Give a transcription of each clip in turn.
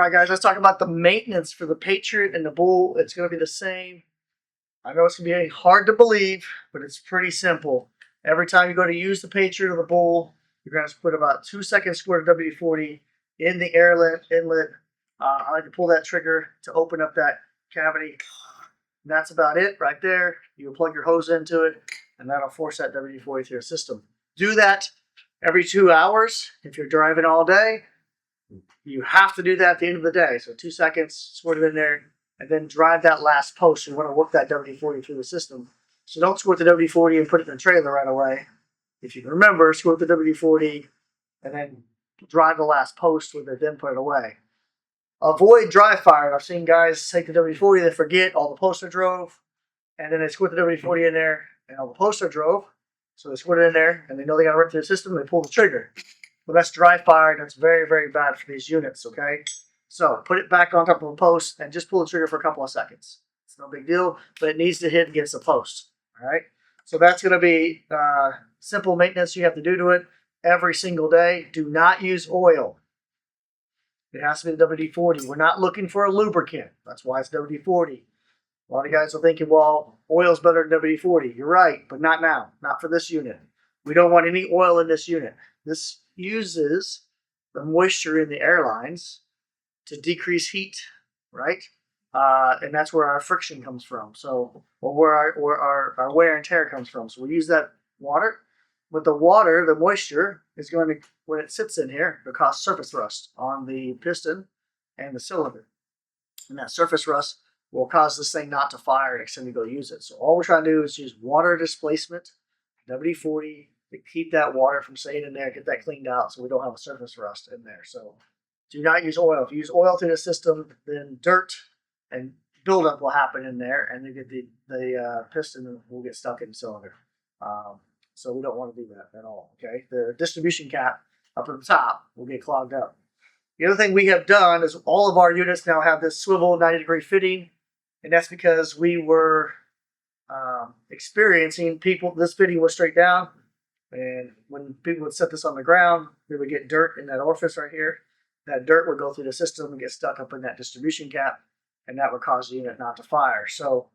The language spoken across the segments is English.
All right, guys, let's talk about the maintenance for the Patriot and the Bull. It's going to be the same. I know it's going to be hard to believe, but it's pretty simple. Every time you go to use the Patriot or the Bull, you're going to put about 2 seconds squirt of WD-40 in the air inlet. I like to pull that trigger to open up that cavity. And that's about it right there. You plug your hose into it, and that'll force that WD-40 through your system. Do that every 2 hours if you're driving all day. You have to do that at the end of the day. So 2 seconds, squirt it in there, and then drive that last post. You want to work that WD-40 through the system. So don't squirt the WD-40 and put it in the trailer right away. If you can remember, squirt the WD-40 and then drive the last post with it, then put it away. Avoid dry fire. I've seen guys take the WD-40, they forget all the posts are drove, and then they squirt the WD-40 in there, and all the posts are drove. So they squirt it in there, and they know they got to rip through the system, and they pull the trigger. Well, that's dry fire, and that's very, very bad for these units, okay? So put it back on top of a post and just pull the trigger for a couple of seconds. It's no big deal, but it needs to hit against the post, all right? So that's going to be simple maintenance you have to do to it every single day. Do not use oil. It has to be the WD-40. We're not looking for a lubricant. That's why it's WD-40. A lot of guys are thinking, well, oil's better than WD-40. You're right, but not now. Not for this unit. We don't want any oil in this unit. This uses the moisture in the airlines to decrease heat, right? And that's where our friction comes from. So, or where our wear and tear comes from. So we use that water. But the water, the moisture, is going to, when it sits in here, it'll cause surface rust on the piston and the cylinder. And that surface rust will cause this thing not to fire next time you go use it. So all we're trying to do is use water displacement, WD-40, to keep that water from staying in there, get that cleaned out so we don't have a surface rust in there. So do not use oil. If you use oil through the system, then dirt and buildup will happen in there, and then the piston will get stuck in the cylinder. So we don't want to do that at all, okay? The distribution cap up at the top will get clogged up. The other thing we have done is all of our units now have this swivel 90-degree fitting, and that's because we were experiencing people, this fitting was straight down, and when people would set this on the ground, they would get dirt in that orifice right here. That dirt would go through the system and get stuck up in that distribution cap, and that would cause the unit not to fire. So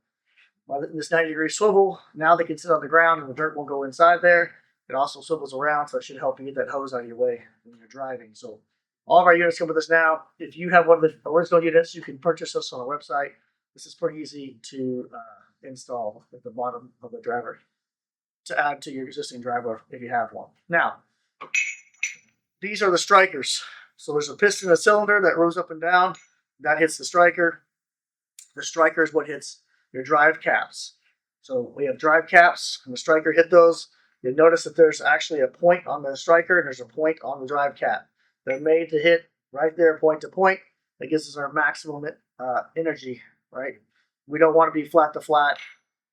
this 90-degree swivel, now they can sit on the ground and the dirt won't go inside there. It also swivels around, so it should help you get that hose out of your way when you're driving. So all of our units come with this now. If you have one of the original units, you can purchase this on our website. This is pretty easy to install at the bottom of the driver to add to your existing driver if you have one. Now, these are the strikers. So there's a piston and a cylinder that rolls up and down. That hits the striker. The striker is what hits your drive caps. So we have drive caps, and the striker hit those. You'll notice that there's actually a point on the striker, and there's a point on the drive cap. They're made to hit right there, point to point. That gives us our maximum energy, right? We don't want to be flat to flat.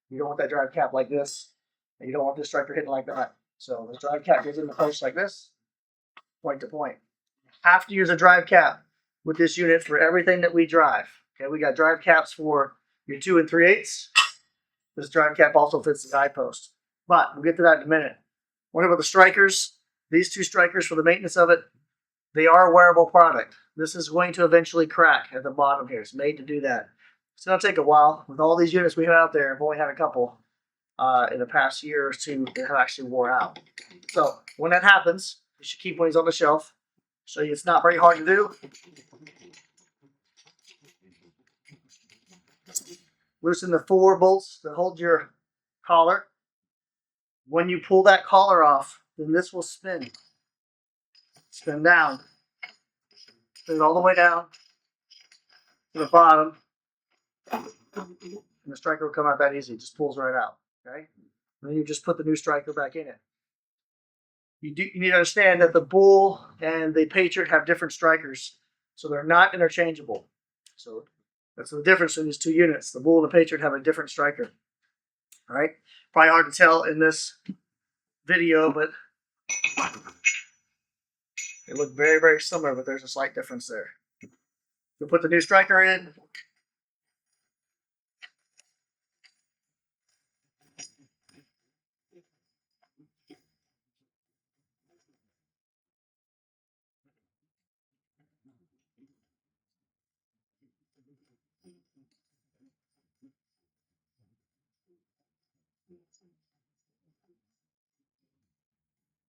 You don't want that drive cap like this, and you don't want this striker hitting like that. So the drive cap goes in the post like this, point to point. Have to use a drive cap with this unit for everything that we drive. Okay, we got drive caps for your 2 3/8. This drive cap also fits the guide post. But we'll get to that in a minute. What about the strikers? These 2 strikers for the maintenance of it, they are a wearable product. This is going to eventually crack at the bottom here. It's made to do that. It's going to take a while. With all these units we have out there, I've only had a couple in the past year or 2 that have actually wore out. So when that happens, you should keep one of these on the shelf. Show you it's not very hard to do. Loosen the 4 bolts that hold your collar. When you pull that collar off, then this will spin. Spin down. Spin it all the way down to the bottom. And the striker will come out that easy. It just pulls right out. Okay? And then you just put the new striker back in it. You need to understand that the Bull and the Patriot have different strikers. So they're not interchangeable. So that's the difference in these 2 units. The Bull and the Patriot have a different striker. All right? Probably hard to tell in this video, but they look very, very similar, but there's a slight difference there. You'll put the new striker in.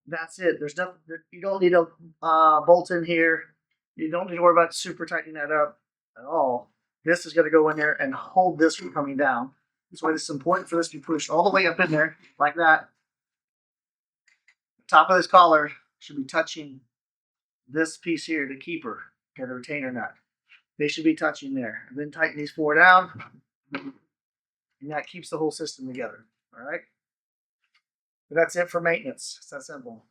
That's it. There's nothing. You don't need a bolt in here. You don't need to worry about super tightening that up at all. This is going to go in there and hold this from coming down. That's why this is important for this to be pushed all the way up in there like that. The top of this collar should be touching this piece here, the keeper, and the retainer nut. They should be touching there. And then tighten these four down, and that keeps the whole system together. All right. But that's it for maintenance. It's that simple.